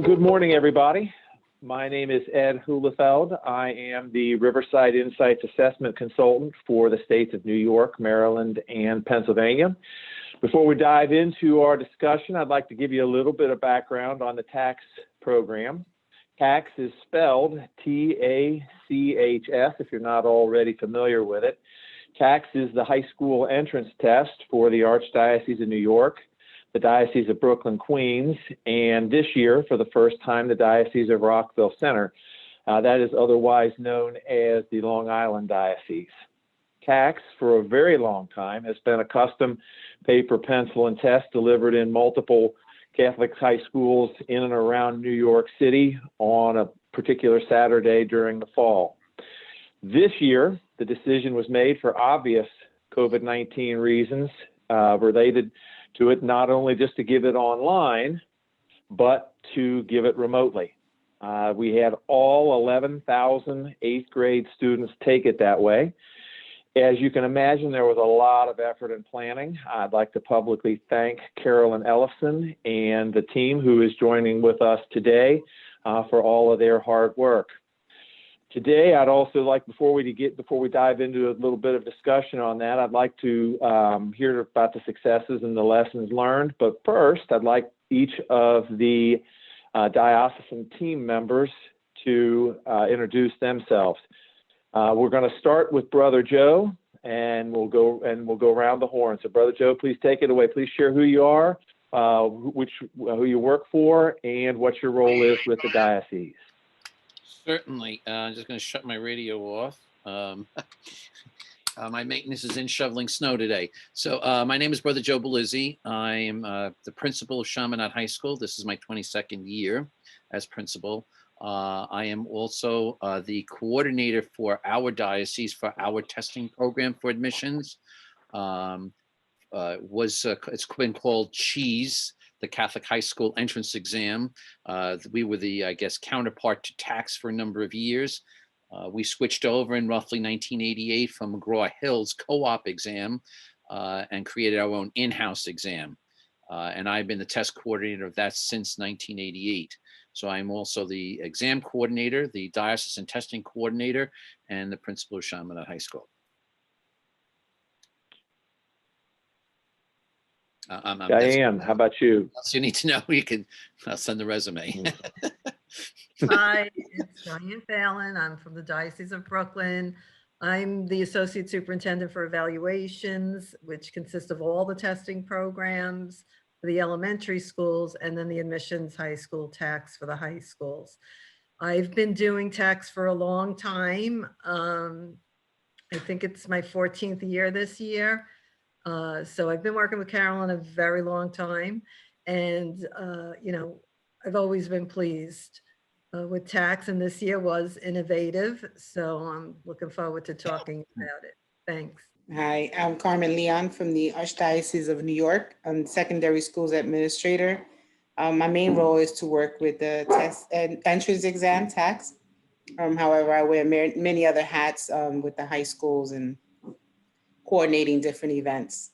Good morning, everybody. My name is Ed Hulefeld. I am the Riverside Insights Assessment Consultant for the states of New York, Maryland, and Pennsylvania. Before we dive into our discussion, I'd like to give you a little bit of background on the TACHS program. TACHS is spelled T-A-C-H-S, if you're not already familiar with it. TACHS is the high school entrance test for the Archdiocese of New York, the Diocese of Brooklyn, Queens, and this year, for the first time, the Diocese of Rockville Center. That is otherwise known as the Long Island Diocese. TACHS, for a very long time, has been a custom paper, pencil, and test delivered in multiple Catholic high schools in and around New York City on a particular Saturday during the fall. This year, the decision was made for obvious COVID-19 reasons related to it, not only just to give it online, but to give it remotely. We had all 11,000 eighth grade students take it that way. As you can imagine, there was a lot of effort and planning. I'd like to publicly thank Carolyn Ellison and the team who is joining with us today for all of their hard work. Today, I'd also like, before we dive into a little bit of discussion on that, I'd like to hear about the successes and the lessons learned. But first, I'd like each of the diocesan team members to introduce themselves. We're going to start with Brother Joe, and we'll go around the horn. So, Brother Joe, please take it away. Please share who you are, who you work for, and what your role is with the diocese. Certainly. I'm just going to shut my radio off. My maintenance is in shoveling snow today. So my name is Brother Joe Belizzi. I am the principal of Chaminade High School. This is my 22nd year as principal. I am also the coordinator for our diocese for our testing program for admissions. It's been called CHEES, the Catholic High School Entrance Exam. We were the, I guess, counterpart to TACHS for a number of years. We switched over in roughly 1988 from McGraw-Hill's co-op exam and created our own in-house exam. And I've been the test coordinator of that since 1988. So I'm also the exam coordinator, the diocesan testing coordinator, and the principal of Chaminade High School. Diane, how about you? Else you need to know, I'll send the resume. Hi, it's Diane Fallon. I'm from the Diocese of Brooklyn. I'm the Associate Superintendent for Evaluations, which consists of all the testing programs for the elementary schools and then the admissions high school TACHS for the high schools. I've been doing TACHS for a long time. I think it's my 14th year this year. So I've been working with Carolyn a very long time, and you know, I've always been pleased with TACHS, and this year was innovative. So I'm looking forward to talking about it. Thanks. Hi, I'm Carmen Leon from the Archdiocese of New York. I'm the secondary schools administrator. My main role is to work with the test and entrance exam TACHS. However, I wear many other hats with the high schools and coordinating different events.